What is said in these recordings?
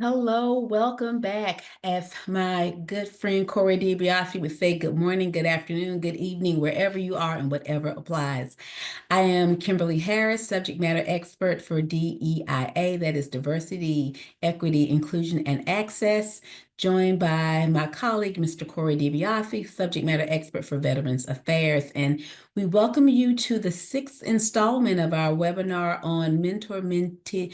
Hello, welcome back. As my good friend Cori Di Biase would say, good morning, good afternoon, good evening, wherever you are and whatever applies. I am Kimberly Harris, subject matter expert for DEIA, that is Diversity, Equity, Inclusion, and Access, joined by my colleague, Mr. Cori Di Biase, subject matter expert for Veterans Affairs. And we welcome you to the sixth installment of our webinar on mentor-mentee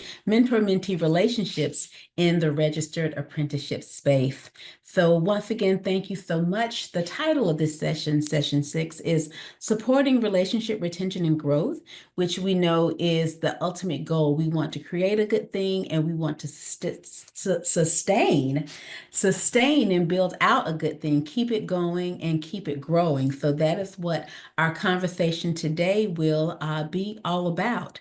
relationships in the registered apprenticeship space. So once again, thank you so much. The title of this session, session 6, is Supporting Relationship Retention and Growth, which we know is the ultimate goal. We want to create a good thing and we want to sustain and build out a good thing, keep it going and keep it growing. So that is what our conversation today will be all about.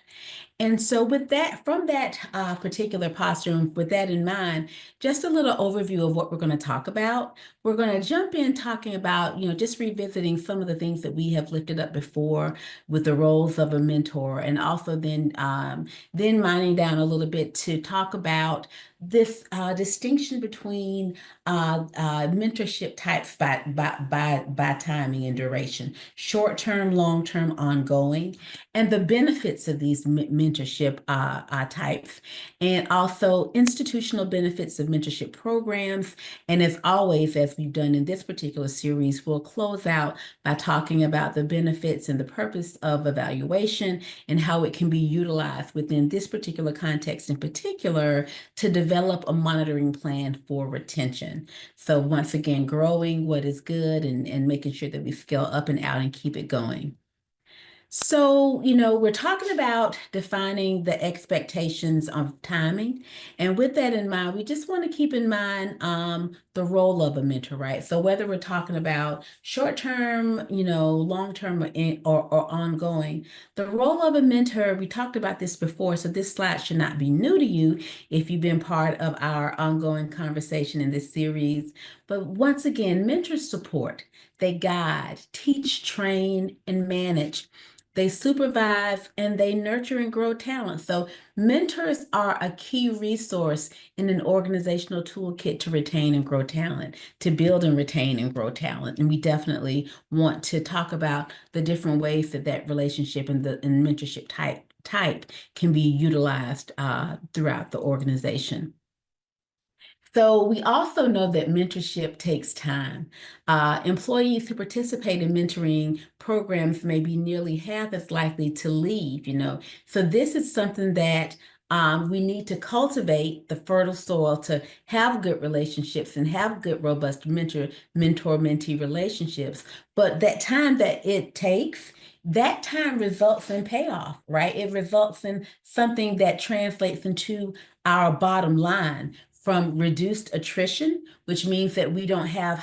And so with that, from that particular posture, and with that in mind, just a little overview of what we're going to talk about. We're going to jump in talking about, just revisiting some of the things that we have lifted up before with the roles of a mentor, and also then mining down a little bit to talk about this distinction between mentorship types by timing and duration, short-term, long-term, ongoing, and the benefits of these mentorship types, and also institutional benefits of mentorship programs. And as always, as we've done in this particular series, we'll close out by talking about the benefits and the purpose of evaluation and how it can be utilized within this particular context in particular to develop a monitoring plan for retention. So once again, growing what is good and making sure that we scale up and out and keep it going. So, we're talking about defining the expectations of timing. And with that in mind, we just want to keep in mind the role of a mentor, right? So whether we're talking about short-term, long-term or ongoing, the role of a mentor, we talked about this before, so this slide should not be new to you if you've been part of our ongoing conversation in this series. But once again, mentors support, they guide, teach, train, and manage. They supervise and they nurture and grow talent. So mentors are a key resource in an organizational toolkit to retain and grow talent, to build and retain and grow talent. And we definitely want to talk about the different ways that relationship and mentorship type can be utilized throughout the organization. So we also know that mentorship takes time. Employees who participate in mentoring programs may be nearly half as likely to leave. So this is something that we need to cultivate the fertile soil to have good relationships and have good, robust mentor-mentee relationships. But that time that it takes, that time results in payoff, right? It results in something that translates into our bottom line, from reduced attrition, which means that we don't have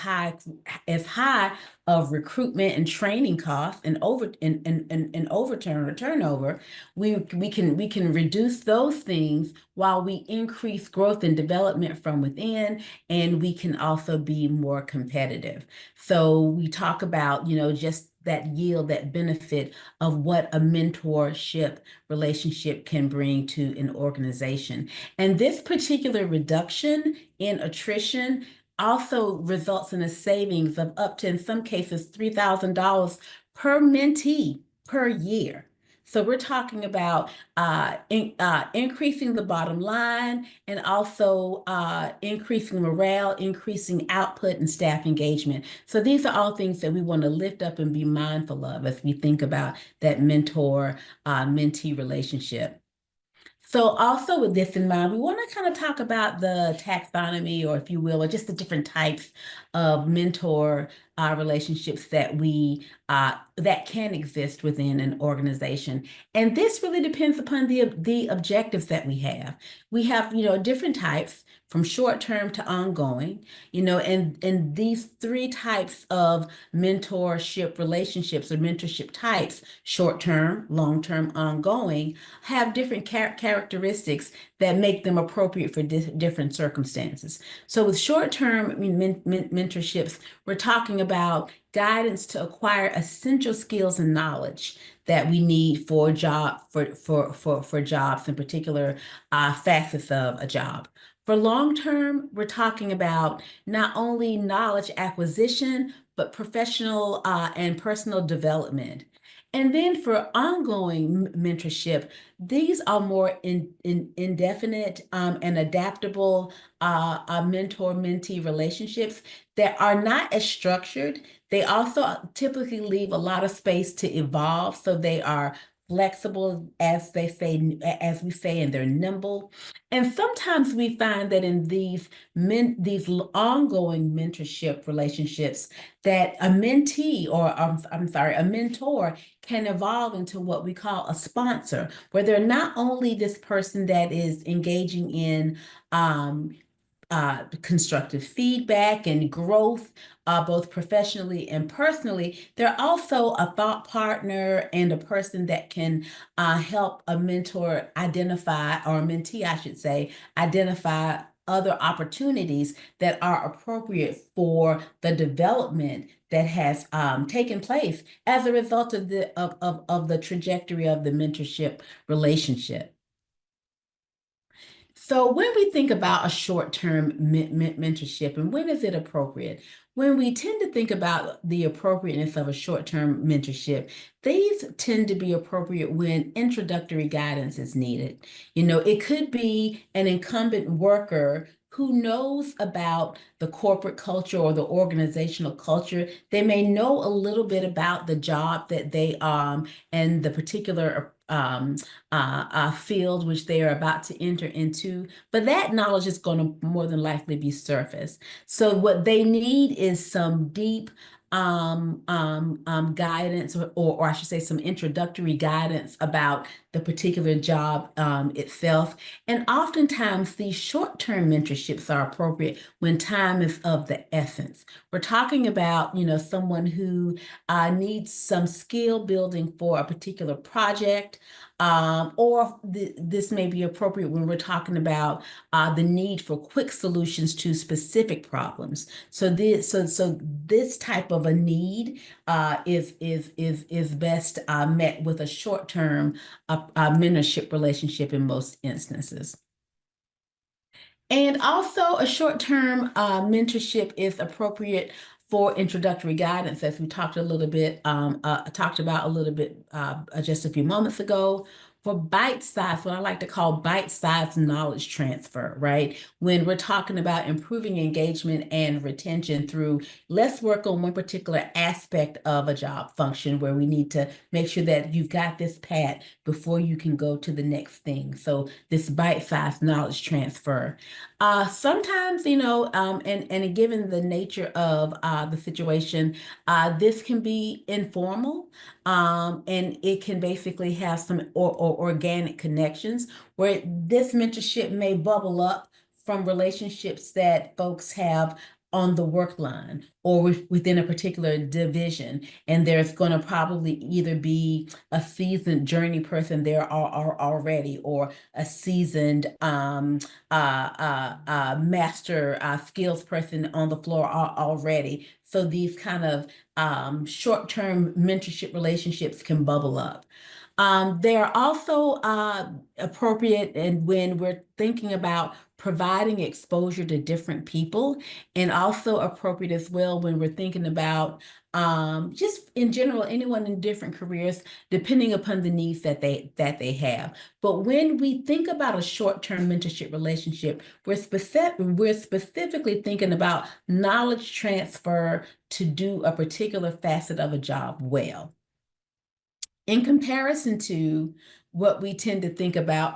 as high of recruitment and training costs and overturn or turnover. We can reduce those things while we increase growth and development from within, and we can also be more competitive. So we talk about, just that yield, that benefit of what a mentorship relationship can bring to an organization. And this particular reduction in attrition also results in a savings of up to, in some cases, $3,000 per mentee per year. So we're talking about increasing the bottom line and also increasing morale, increasing output and staff engagement. So these are all things that we want to lift up and be mindful of as we think about that mentor-mentee relationship. So also with this in mind, we want to kind of talk about the taxonomy, or if you will, or just the different types of mentor relationships that can exist within an organization. And this really depends upon the objectives that we have. We have, different types from short-term to ongoing, and these three types of mentorship relationships or mentorship types, short-term, long-term, ongoing, have different characteristics that make them appropriate for different circumstances. So with short-term mentorships, we're talking about guidance to acquire essential skills and knowledge that we need for jobs, in particular facets of a job. For long term, we're talking about not only knowledge acquisition, but professional and personal development. And then for ongoing mentorship, these are more indefinite and adaptable mentor-mentee relationships that are not as structured. They also typically leave a lot of space to evolve, so they are flexible, as we say, and they're nimble. And sometimes we find that in these ongoing mentorship relationships, that a mentee or I'm sorry, a mentor can evolve into what we call a sponsor, where they're not only this person that is engaging in um, constructive feedback and growth, both professionally and personally. They're also a thought partner and a person that can help a mentor identify, or a mentee, I should say, identify other opportunities that are appropriate for the development that has taken place as a result of the trajectory of the mentorship relationship. So when we think about a short-term mentorship and when is it appropriate? When we tend to think about the appropriateness of a short-term mentorship, these tend to be appropriate when introductory guidance is needed. It could be an incumbent worker who knows about the corporate culture or the organizational culture. They may know a little bit about the job that they and the particular field which they are about to enter into, but that knowledge is going to more than likely be surface. So what they need is some deep guidance, or I should say some introductory guidance about the particular job itself. And oftentimes these short-term mentorships are appropriate when time is of the essence. We're talking about, someone who needs some skill building for a particular project, or this may be appropriate when we're talking about the need for quick solutions to specific problems. So this type of a need is best met with a short-term mentorship relationship in most instances. And also a short-term mentorship is appropriate for introductory guidance, as we talked about a little bit just a few moments ago. For bite-sized, what I like to call bite-sized knowledge transfer, right? When we're talking about improving engagement and retention through, let's work on one particular aspect of a job function where we need to make sure that you've got this pat before you can go to the next thing. So this bite-sized knowledge transfer. Sometimes, and given the nature of the situation, this can be informal, and it can basically have some or organic connections where this mentorship may bubble up from relationships that folks have on the work line or within a particular division. And there's going to probably either be a seasoned journey person there are already, or a seasoned master skills person on the floor already. So these kind of short-term mentorship relationships can bubble up. They are also appropriate and when we're thinking about providing exposure to different people, and also appropriate as well when we're thinking about just in general, anyone in different careers, depending upon the needs that they have. But when we think about a short-term mentorship relationship, we're specifically thinking about knowledge transfer to do a particular facet of a job well. In comparison to what we tend to think about,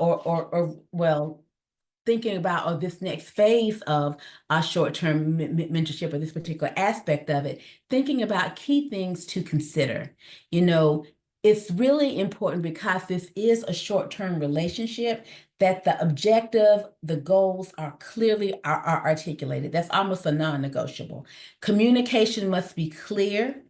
thinking about this next phase of our short-term mentorship, or this particular aspect of it, thinking about key things to consider. It's really important, because this is a short-term relationship, that the objective, the goals are clearly articulated. That's almost a non-negotiable. Communication must be clear.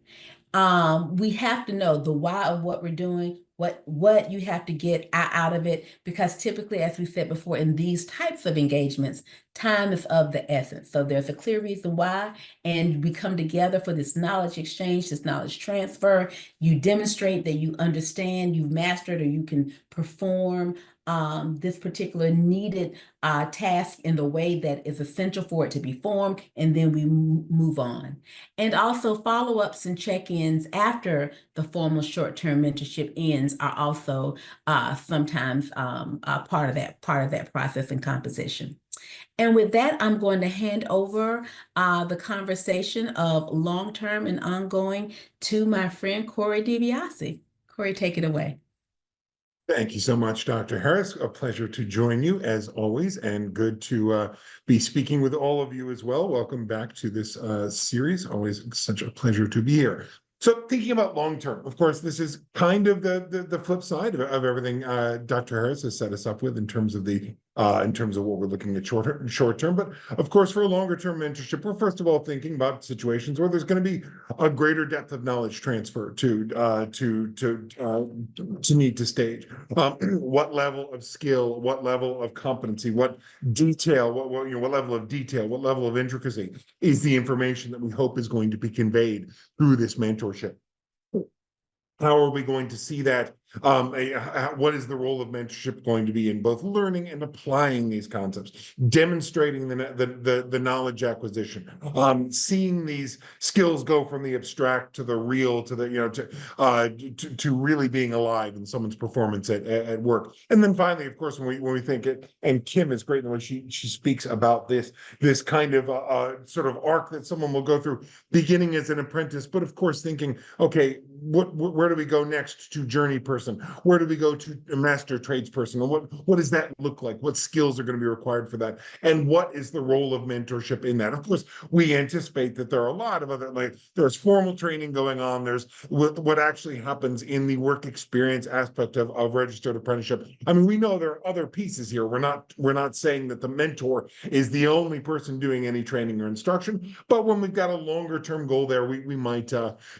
We have to know the why of what we're doing, what you have to get out of it, because typically, as we said before, in these types of engagements, time is of the essence. So there's a clear reason why, and we come together for this knowledge exchange, this knowledge transfer. You demonstrate that you understand, you've mastered, or you can perform this particular needed task in the way that is essential for it to be formed, and then we move on. And also follow-ups and check-ins after the formal short-term mentorship ends are also sometimes part of that process and composition. And with that, I'm going to hand over the conversation of long-term and ongoing to my friend Cori Di Biase. Cori, take it away. Thank you so much, Dr. Harris. A pleasure to join you as always, and good to be speaking with all of you as well. Welcome back to this series. Always such a pleasure to be here. So thinking about long-term, of course, this is kind of the flip side of everything Dr. Harris has set us up with in terms of what we're looking at short term. But of course, for a longer term mentorship, we're first of all thinking about situations where there's going to be a greater depth of knowledge transfer to need to stage. What level of skill, what level of competency, what detail, what level of detail, what level of intricacy is the information that we hope is going to be conveyed through this mentorship. How are we going to see that? What is the role of mentorship going to be in both learning and applying these concepts, demonstrating the knowledge acquisition, seeing these skills go from the abstract to the real, to the to really being alive in someone's performance at work. And then finally, of course, when we think it, and Kim is great in the way she speaks about this kind of sort of arc that someone will go through, beginning as an apprentice, but of course thinking, okay, where do we go next to journey person? Where do we go to a master tradesperson? And what does that look like? What skills are going to be required for that? And what is the role of mentorship in that? Of course, we anticipate that there are a lot of other, like there's formal training going on. There's what actually happens in the work experience aspect of registered apprenticeship. I mean, we know there are other pieces here. We're not saying that the mentor is the only person doing any training or instruction, but when we've got a longer term goal there, we might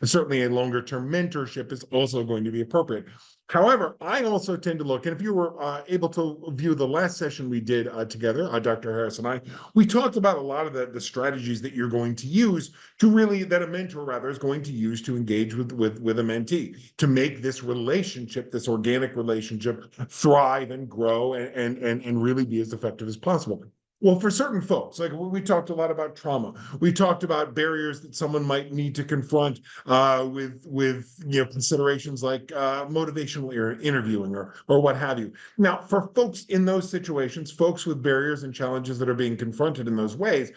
certainly a longer term mentorship is also going to be appropriate. However, I also tend to look, and if you were able to view the last session we did together, Dr. Harris and I, we talked about a lot of the strategies that you're going to use to really, that a mentor rather is going to use to engage with a mentee, to make this relationship, this organic relationship, thrive and grow and really be as effective as possible. Well, for certain folks, like we talked a lot about trauma. We talked about barriers that someone might need to confront with considerations like motivational interviewing or what have you. Now, for folks in those situations, folks with barriers and challenges that are being confronted in those ways,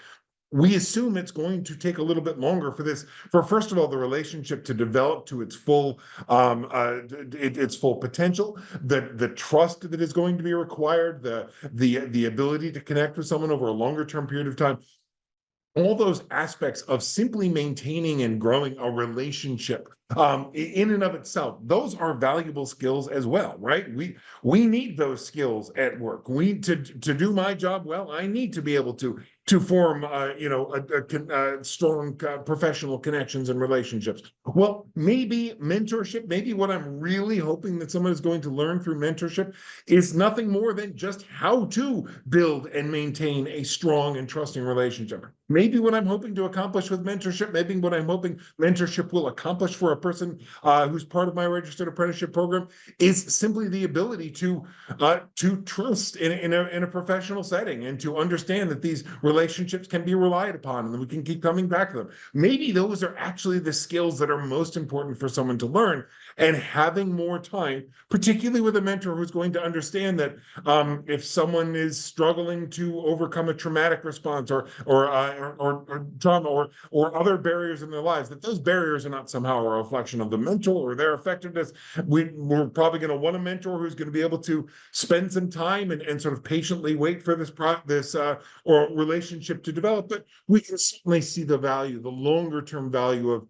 we assume it's going to take a little bit longer for first of all, the relationship to develop to its full potential, the trust that is going to be required, the ability to connect with someone over a longer term period of time. All those aspects of simply maintaining and growing a relationship in and of itself, those are valuable skills as well, right? We need those skills at work. To do my job well, I need to be able to form strong professional connections and relationships. Well, maybe mentorship, maybe what I'm really hoping that someone is going to learn through mentorship is nothing more than just how to build and maintain a strong and trusting relationship. Maybe what I'm hoping to accomplish with mentorship, maybe what I'm hoping mentorship will accomplish for a person who's part of my registered apprenticeship program is simply the ability to trust in a professional setting and to understand that these relationships can be relied upon and that we can keep coming back to them. Maybe those are actually the skills that are most important for someone to learn, and having more time, particularly with a mentor who's going to understand that if someone is struggling to overcome a traumatic response or trauma or other barriers in their lives, that those barriers are not somehow a reflection of the mentor or their effectiveness. We're probably going to want a mentor who's going to be able to spend some time and sort of patiently wait for this or relationship to develop. But we can certainly see the value, the longer term value of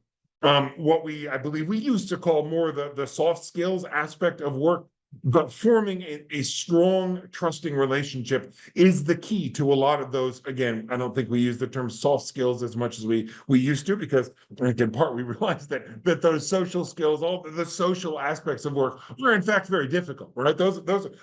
what I believe we used to call more the soft skills aspect of work. But forming a strong, trusting relationship is the key to a lot of those. Again, I don't think we use the term soft skills as much as we used to, because in part we realized that those social skills, all the social aspects of work, are in fact very difficult, right? Those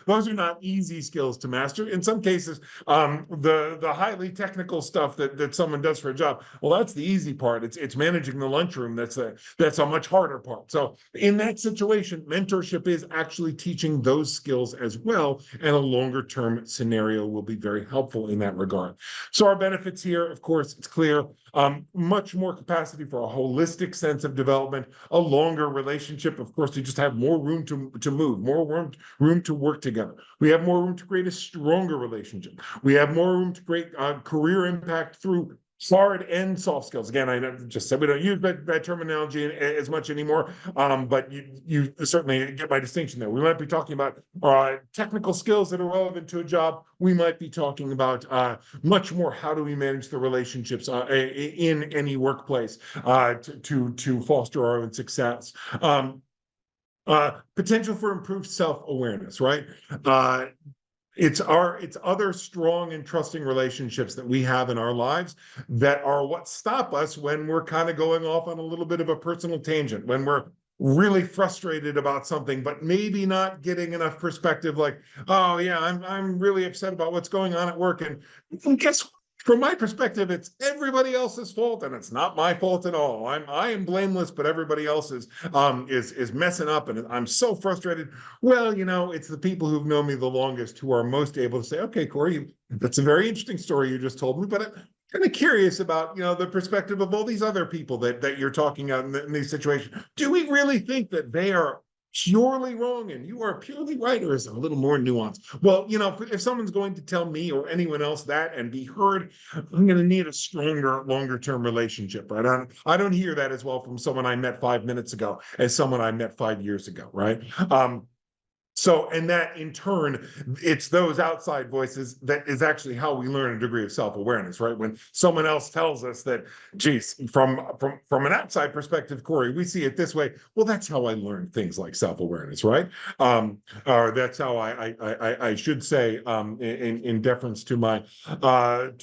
are not easy skills to master. In some cases, the highly technical stuff that someone does for a job, well, that's the easy part. It's managing the lunchroom that's a much harder part. So in that situation, mentorship is actually teaching teaching those skills as well, and a longer term scenario will be very helpful in that regard. So our benefits here, of course, it's clear, much more capacity for a holistic sense of development, a longer relationship. Of course, you just have more room to move, more room to work together. We have more room to create a stronger relationship. We have more room to create career impact through hard and soft skills. Again, I just said we don't use that terminology as much anymore, but you certainly get my distinction there. We might be talking about technical skills that are relevant to a job. We might be talking about much more how do we manage the relationships in any workplace to foster our own success. Potential for improved self-awareness, right? It's other strong and trusting relationships that we have in our lives that are what stop us when we're kind of going off on a little bit of a personal tangent, when we're really frustrated about something, but maybe not getting enough perspective, like, oh yeah, I'm really upset about what's going on at work. And guess what? From my perspective, it's everybody else's fault, and it's not my fault at all. I am blameless, but everybody else is messing up, and I'm so frustrated. Well, it's the people who've known me the longest who are most able to say, okay, Cori, that's a very interesting story you just told me, but I'm kind of curious about, the perspective of all these other people that you're talking about in these situations. Do we really think that they are purely wrong and you are purely right, or is it a little more nuanced? Well, if someone's going to tell me or anyone else that and be heard, I'm going to need a stronger, longer term relationship, right? I don't hear that as well from someone I met 5 minutes ago as someone I met 5 years ago, right? And that in turn, it's those outside voices that is actually how we learn a degree of self-awareness, right? When someone else tells us that, geez, from an outside perspective, Cori, we see it this way. Well, that's how I learned things like self-awareness, right? Or that's how I should say, in deference to my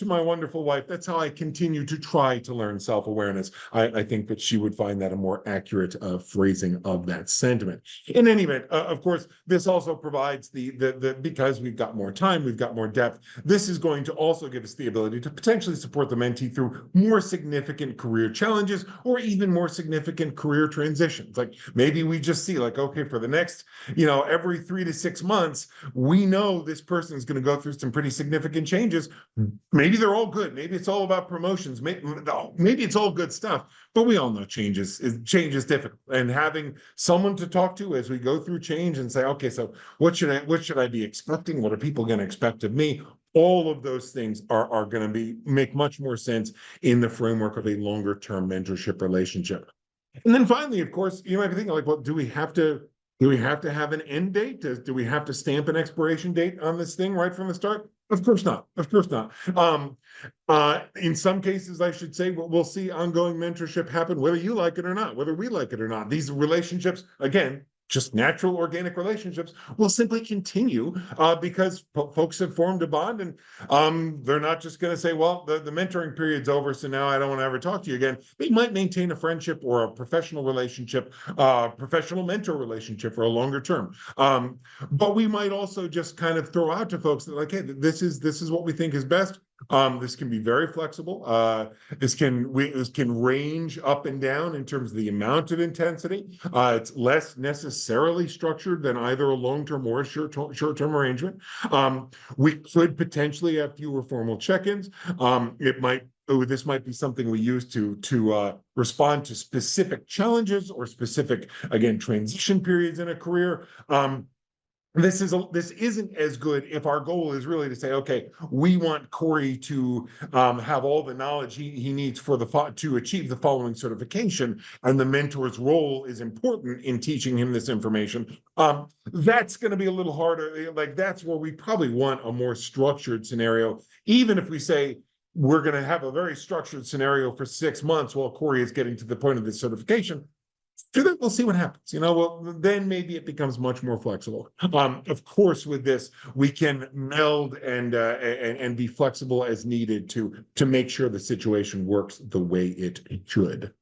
wonderful wife, that's how I continue to try to learn self-awareness. I think that she would find that a more accurate phrasing of that sentiment. In any event, of course, this also provides because we've got more time, we've got more depth. This is going to also give us the ability to potentially support the mentee through more significant career challenges or even more significant career transitions. Like maybe we just see like, okay, for the next, every 3 to 6 months, we know this person is going to go through some pretty significant changes. Maybe they're all good. Maybe it's all about promotions. Maybe it's all good stuff, but we all know change is difficult. And having someone to talk to as we go through change and say, okay, so what should I be expecting? What are people going to expect of me? All of those things are going to make much more sense in the framework of a longer term mentorship relationship. And then finally, of course, you might be thinking like, well, do we have to have an end date? Do we have to stamp an expiration date on this thing right from the start? Of course not. Of course not. In some cases, I should say, we'll see ongoing mentorship happen, whether you like it or not, whether we like it or not. These relationships, again, just natural organic relationships, will simply continue because folks have formed a bond, and they're not just going to say, well, the mentoring period's over, so now I don't want to ever talk to you again. They might maintain a friendship or a professional relationship, professional mentor relationship for a longer term. But we might also just kind of throw out to folks that like, hey, this is what we think is best. This can be very flexible. This can range up and down in terms of the amount of intensity. It's less necessarily structured than either a long-term or a short-term arrangement. We could potentially have fewer formal check-ins. This might be something we use to respond to specific challenges or specific, again, transition periods in a career. This isn't as good if our goal is really to say, okay, we want Cori to have all the knowledge he needs to achieve the following certification, and the mentor's role is important in teaching him this information. That's going to be a little harder. Like that's where we probably want a more structured scenario, even if we say we're going to have a very structured scenario for 6 months while Cori is getting to the point of this certification. We'll see what happens. Then maybe it becomes much more flexible. Of course, with this, we can meld and be flexible as needed to make sure the situation works the way it should.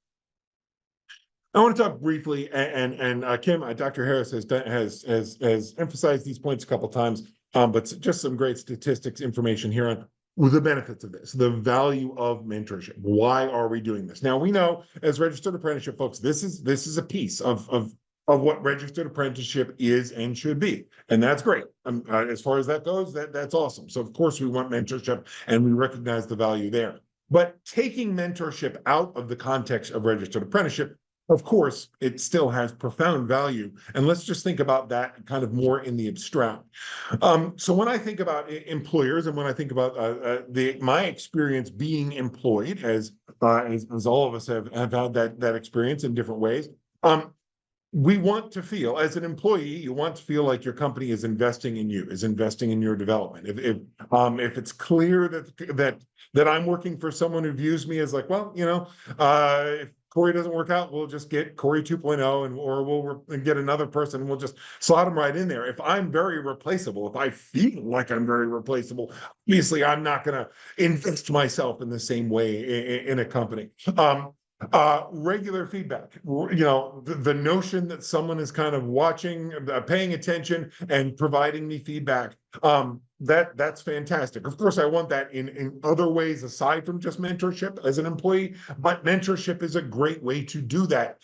I want to talk briefly, and Kim, Dr. Harris has emphasized these points a couple of times, but just some great statistics information here on the benefits of this, the value of mentorship. Why are we doing this? Now, we know as registered apprenticeship folks, this is a piece of of what registered apprenticeship is and should be. And that's great. As far as that goes, that's awesome. So of course we want mentorship and we recognize the value there. But taking mentorship out of the context of registered apprenticeship, of course, it still has profound value. And let's just think about that kind of more in the abstract. So when I think about employers and when I think about my experience being employed, as all of us have had that experience in different ways, we want to feel, as an employee, you want to feel like your company is investing in you, is investing in your development. If it's clear that I'm working for someone who views me as like, well, if Cori doesn't work out, we'll just get Cori 2.0 or we'll get another person and we'll just slot them right in there. If I'm very replaceable, if I feel like I'm very replaceable, obviously I'm not going to invest myself in the same way in a company. Regular feedback, the notion that someone is kind of watching, paying attention and providing me feedback, that's fantastic. Of course, I want that in other ways aside from just mentorship as an employee, but mentorship is a great way to do that.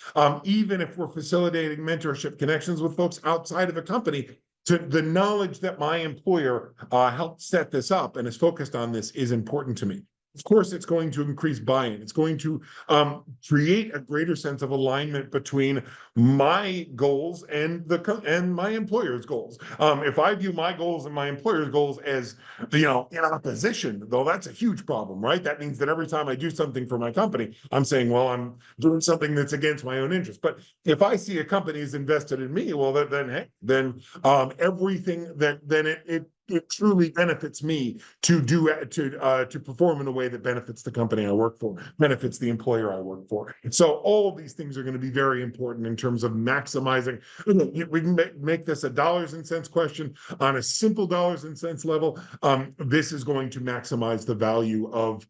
Even if we're facilitating mentorship connections with folks outside of a company, to the knowledge that my employer helped set this up and is focused on this is important to me. Of course, it's going to increase buy-in. It's going to create a greater sense of alignment between my goals and my employer's goals. If I view my goals and my employer's goals as, in opposition, though, that's a huge problem, right? That means that every time I do something for my company, I'm saying, well, I'm doing something that's against my own interest. But if I see a company is invested in me, well, then everything it truly benefits me to perform in a way that benefits the company I work for, benefits the employer I work for. So all of these things are going to be very important in terms of maximizing. We can make this a dollars and cents question on a simple dollars and cents level. This is going to maximize the value of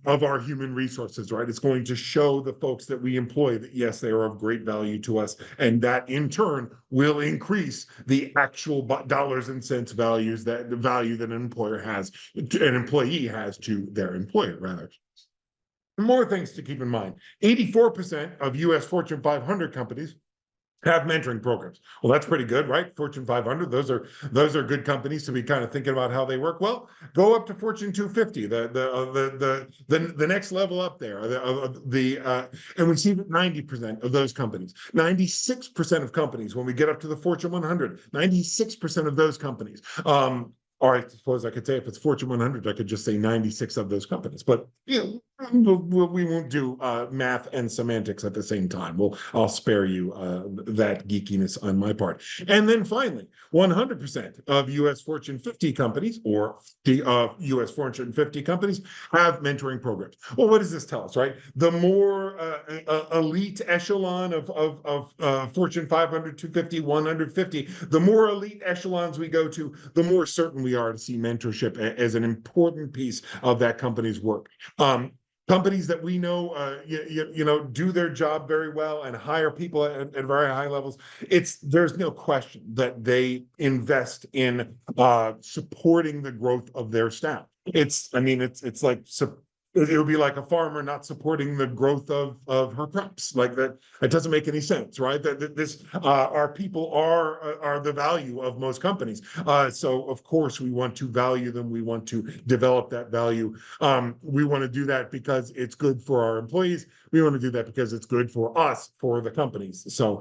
our human resources, right? It's going to show the folks that we employ that, yes, they are of great value to us. And that in turn will increase the actual dollars and cents values, that the value that an employee has to their employer, rather. More things to keep in mind. 84% of US Fortune 500 companies have mentoring programs. Well, that's pretty good, right? Fortune 500, those are good companies to be kind of thinking about how they work. Well, go up to Fortune 250, the next level up there. And we see that 90% of those companies, 96% of companies, when we get up to the Fortune 100, 96% of those companies. Or I suppose I could say if it's Fortune 100, I could just say 96 of those companies. But we won't do math and semantics at the same time. I'll spare you that geekiness on my part. And then finally, 100% of US Fortune 50 companies or the US Fortune 50 companies have mentoring programs. Well, what does this tell us, right? The more elite echelon of Fortune 500, 250, 150, the more elite echelons we go to, the more certain we are to see mentorship as an important piece of that company's work. Companies that we know, do their job very well and hire people at very high levels. There's no question that they invest in supporting the growth of their staff. It's like it would be like a farmer not supporting the growth of her crops. Like that, it doesn't make any sense, right? That our people are the value of most companies. So of course we want to value them. We want to develop that value. We want to do that because it's good for our employees. We want to do that because it's good for us, for the companies. So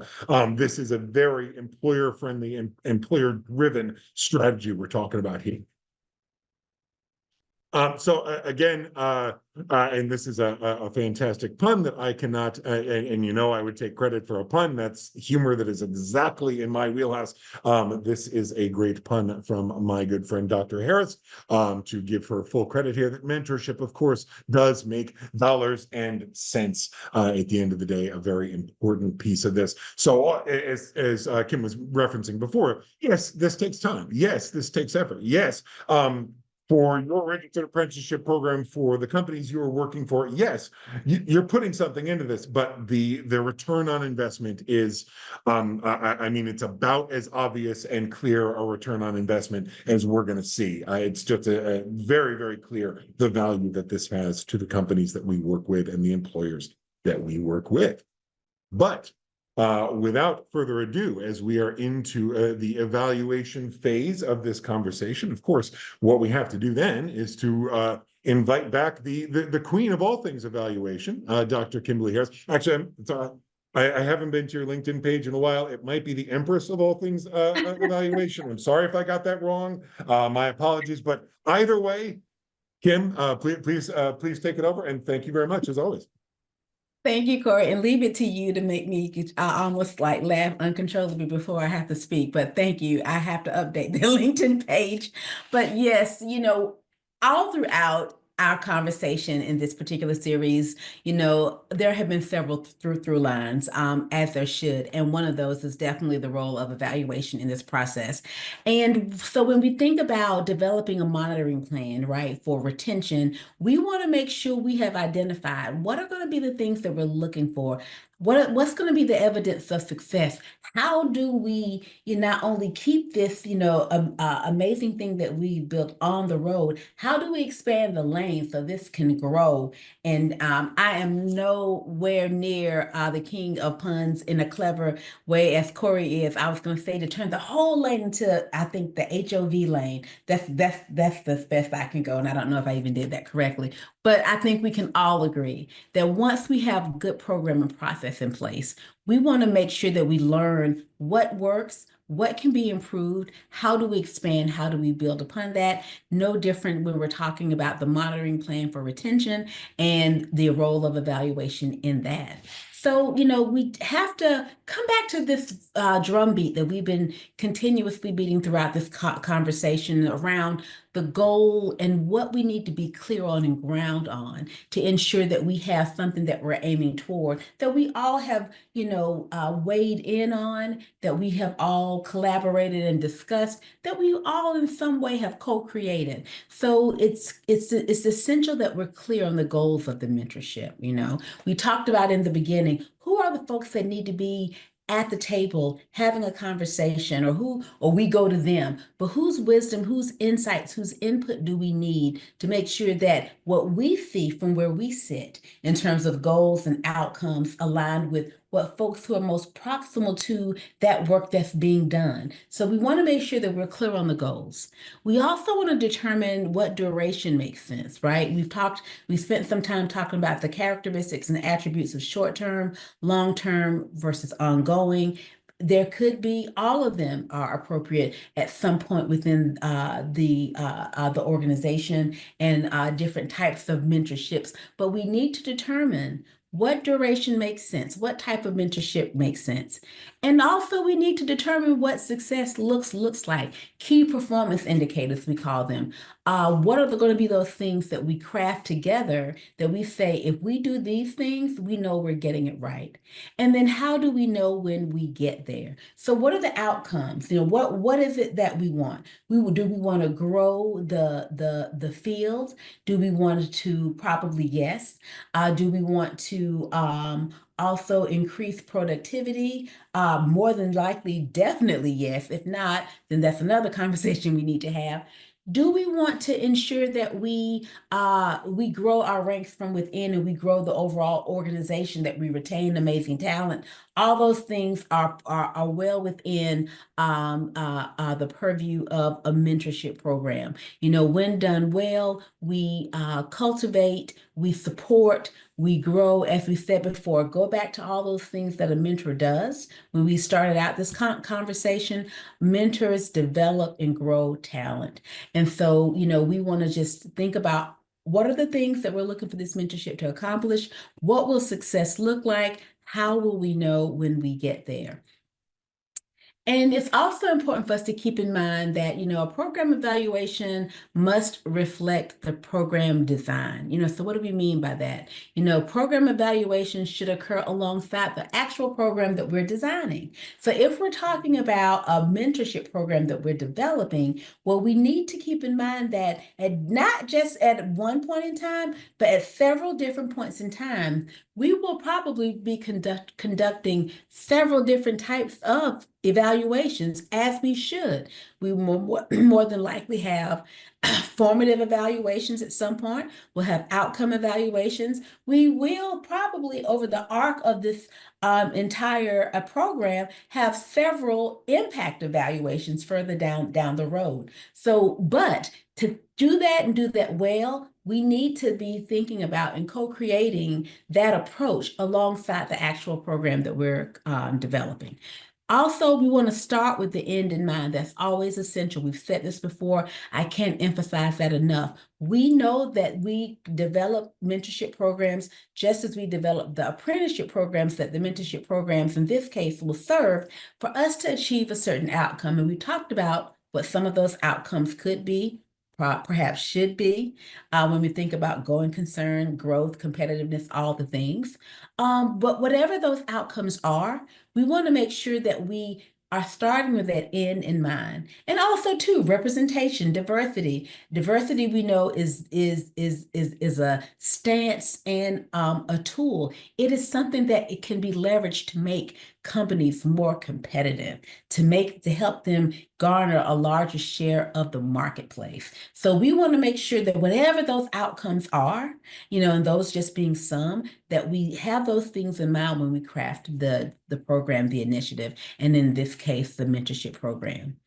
this is a very employer-friendly and employer-driven strategy we're talking about here. Again, and this is a fantastic pun that I cannot, and I would take credit for a pun. That's humor that is exactly in my wheelhouse. This is a great pun from my good friend, Dr. Harris, to give her full credit here that mentorship, of course, does make dollars and cents at the end of the day, a very important piece of this. So as Kim was referencing before, yes, this takes time. Yes, this takes effort. Yes. For your registered apprenticeship program, for the companies you are working for, yes, you're putting something into this, but the return on investment is, it's about as obvious and clear a return on investment as we're going to see. It's just a very, very clear the value that this has to the companies that we work with and the employers that we work with. But Without further ado, as we are into the evaluation phase of this conversation, of course, what we have to do then is to invite back the queen of all things evaluation, Dr. Kimberly Harris. Actually, I haven't been to your LinkedIn page in a while. It might be the empress of all things evaluation. I'm sorry if I got that wrong. My apologies. But either way, Kim, please take it over, and thank you very much as always. Thank you, Cori, and leave it to you to make me almost like laugh uncontrollably before I have to speak. But thank you. I have to update the LinkedIn page. But yes, all throughout our conversation in this particular series, there have been several through lines, as there should. And one of those is definitely the role of evaluation in this process. And so when we think about developing a monitoring plan, right, for retention, we want to make sure we have identified what are going to be the things that we're looking for. What's going to be the evidence of success? How do we not only keep this, amazing thing that we built on the road, how do we expand the lane so this can grow? And I am nowhere near the king of puns in a clever way as Cori is. I was going to say to turn the whole lane into, I think, the HOV lane. That's the best I can go. And I don't know if I even did that correctly. But I think we can all agree that once we have good program and process in place, we want to make sure that we learn what works, what can be improved, how do we expand, how do we build upon that. No different when we're talking about the monitoring plan for retention and the role of evaluation in that. So, we have to come back to this drumbeat that we've been continuously beating throughout this conversation around the goal and what we need to be clear on and ground on to ensure that we have something that we're aiming toward, that we all have, weighed in on, that we have all collaborated and discussed, that we all in some way have co-created. So it's essential that we're clear on the goals of the mentorship. We talked about in the beginning, who are the folks that need to be at the table having a conversation, or we go to them, but whose wisdom, whose insights, whose input do we need to make sure that what we see from where we sit in terms of goals and outcomes aligned with what folks who are most proximal to that work that's being done. So we want to make sure that we're clear on the goals. We also want to determine what duration makes sense, right? We spent some time talking about the characteristics and attributes of short-term, long-term versus ongoing. There could be all of them are appropriate at some point within the organization and different types of mentorships, but we need to determine what duration makes sense, what type of mentorship makes sense. And also we need to determine what success looks like. Key performance indicators, we call them. What are going to be those things that we craft together that we say, if we do these things, we know we're getting it right. And then how do we know when we get there? So what are the outcomes? What is it that we want? Do we want to grow the field? Do we want to probably yes? Do we want to also increase productivity? More than likely, definitely yes. If not, then that's another conversation we need to have. Do we want to ensure that we grow our ranks from within and we grow the overall organization, that we retain amazing talent? All those things are well within the purview of a mentorship program. When done well, we cultivate, we support, we grow, as we said before. Go back to all those things that a mentor does. When we started out this conversation, mentors develop and grow talent. And so, we want to just think about what are the things that we're looking for this mentorship to accomplish? What will success look like? How will we know when we get there? And it's also important for us to keep in mind that, a program evaluation must reflect the program design. So what do we mean by that? Program evaluation should occur alongside the actual program that we're designing. So if we're talking about a mentorship program that we're developing, well, we need to keep in mind that not just at one point in time, but at several different points in time, we will probably be conducting several different types of evaluations, as we should. We will more than likely have formative evaluations at some point. We'll have outcome evaluations. We will probably, over the arc of this entire program, have several impact evaluations further down the road. So, but to do that and do that well, we need to be thinking about and co-creating that approach alongside the actual program that we're developing. Also, we want to start with the end in mind. That's always essential. We've said this before. I can't emphasize that enough. We know that we develop mentorship programs just as we develop the apprenticeship programs that the mentorship programs in this case will serve for us to achieve a certain outcome. And we talked about what some of those outcomes could be, perhaps should be, when we think about going concern, growth, competitiveness, all the things. But whatever those outcomes are, we want to make sure that we are starting with that end in mind. And also too, representation, diversity. Diversity we know is a stance and a tool. It is something that it can be leveraged to make companies more competitive, to help them garner a larger share of the marketplace. So we want to make sure that whatever those outcomes are, and those just being some, that we have those things in mind when we craft the program, the initiative, and in this case, the mentorship program.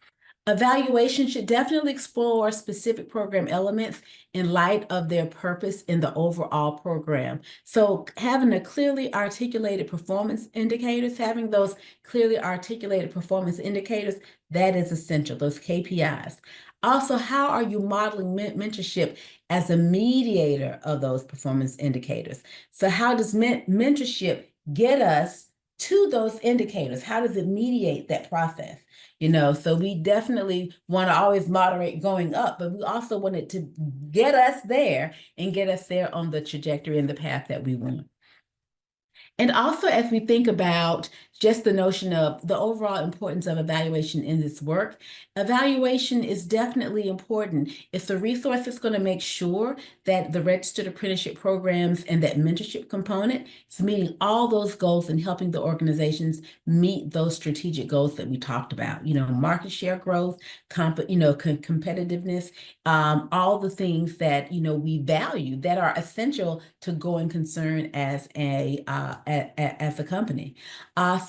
Evaluation should definitely explore specific program elements in light of their purpose in the overall program. So having a clearly articulated performance indicators, having those clearly articulated performance indicators, that is essential, those KPIs. Also, how are you modeling mentorship as a mediator of those performance indicators? So how does mentorship get us to those indicators? How does it mediate that process? So we definitely want to always moderate going up, but we also want it to get us there and get us there on the trajectory and the path that we want. And also, as we think about just the notion of the overall importance of evaluation in this work, evaluation is definitely important. It's a resource that's going to make sure that the registered apprenticeship programs and that mentorship component is meeting all those goals and helping the organizations meet those strategic goals that we talked about. Market share growth, competitiveness, all the things that we value that are essential to going concern as a company.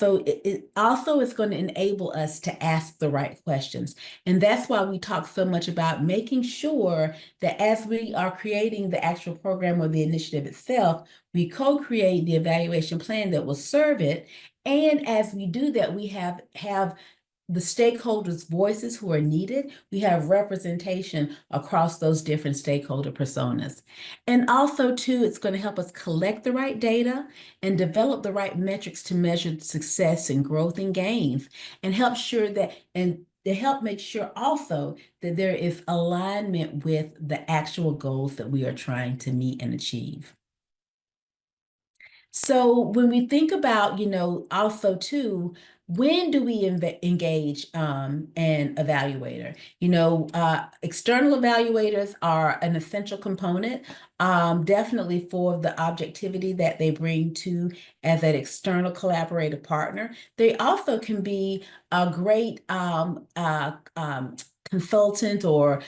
So it also is going to enable us to ask the right questions. And that's why we talk so much about making sure that as we are creating the actual program or the initiative itself, we co-create the evaluation plan that will serve it. And as we do that, we have the stakeholders' voices who are needed. We have representation across those different stakeholder personas. And also, too, it's going to help us collect the right data and develop the right metrics to measure success and growth and gains, and help make sure also that there is alignment with the actual goals that we are trying to meet and achieve. So when we think about, also too, when do we engage an evaluator? External evaluators are an essential component, definitely for the objectivity that they bring to as an external collaborative partner. They also can be a great consultant or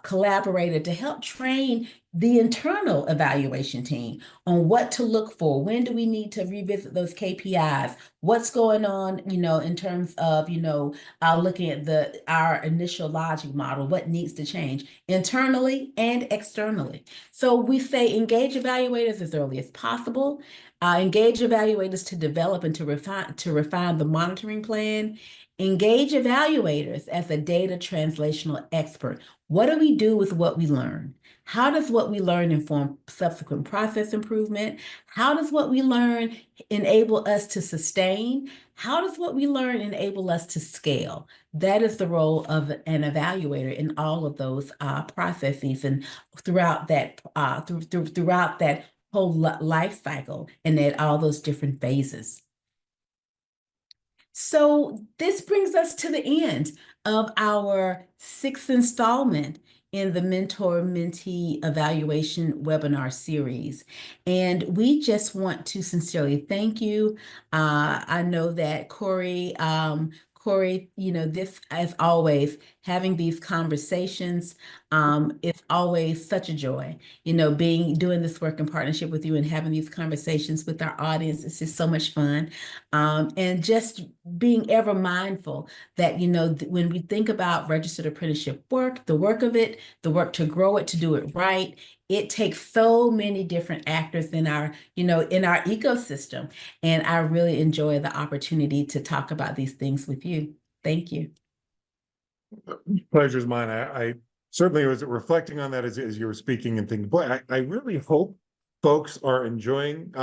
collaborator to help train the internal evaluation team on what to look for. When do we need to revisit those KPIs? What's going on, in terms of, looking at our initial logic model, what needs to change internally and externally. So we say engage evaluators as early as possible. Engage evaluators to develop and to refine the monitoring plan. Engage evaluators as a data translational expert. What do we do with what we learn? How does what we learn inform subsequent process improvement? How does what we learn enable us to sustain? How does what we learn enable us to scale? That is the role of an evaluator in all of those processes and throughout that throughout that whole life cycle and at all those different phases. So this brings us to the end of our 6th installment in the Mentor-Mentee Evaluation Webinar Series. And we just want to sincerely thank you. I know that Cori Cori, this, as always, having these conversations, it's always such a joy. Doing this work in partnership with you and having these conversations with our audience, it's just so much fun. And just being ever mindful that, when we think about registered apprenticeship work, the work of it, the work to grow it, to do it right, it takes so many different actors in our ecosystem. And I really enjoy the opportunity to talk about these things with you. Thank you. Pleasure's mine. I certainly was reflecting on that as you were speaking and thinking, boy, I really hope folks are enjoying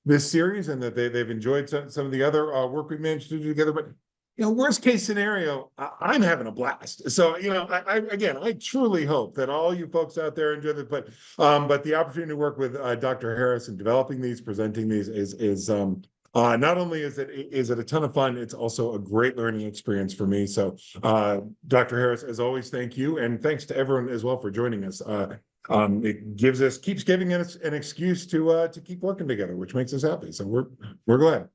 this series and that they've enjoyed some of the other work we managed to do together. But worst case scenario, I'm having a blast. So I truly hope that all you folks out there enjoy this. But the opportunity to work with Dr. Harris and developing these, presenting these is not only is it a ton of fun, it's also a great learning experience for me. So, Dr. Harris, as always, thank you, and thanks to everyone as well for joining us. It keeps giving us an excuse to keep working together, which makes us happy. So we're glad.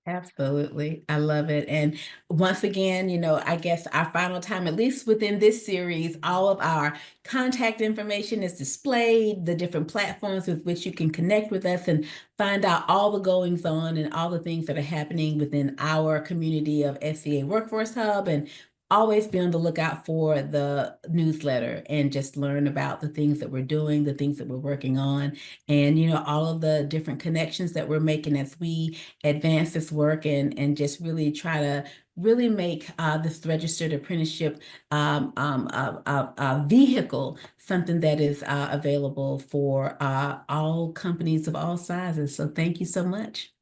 Absolutely. I love it. And once again, I guess our final time, at least within this series, all of our contact information is displayed, the different platforms with which you can connect with us and find out all the goings on and all the things that are happening within our community of SCA Workforce Hub, and always be on the lookout for the newsletter and just learn about the things that we're doing, the things that we're working on, and all of the different connections that we're making as we advance this work and just really try to really make this registered apprenticeship vehicle something that is available for all companies of all sizes. So thank you so much.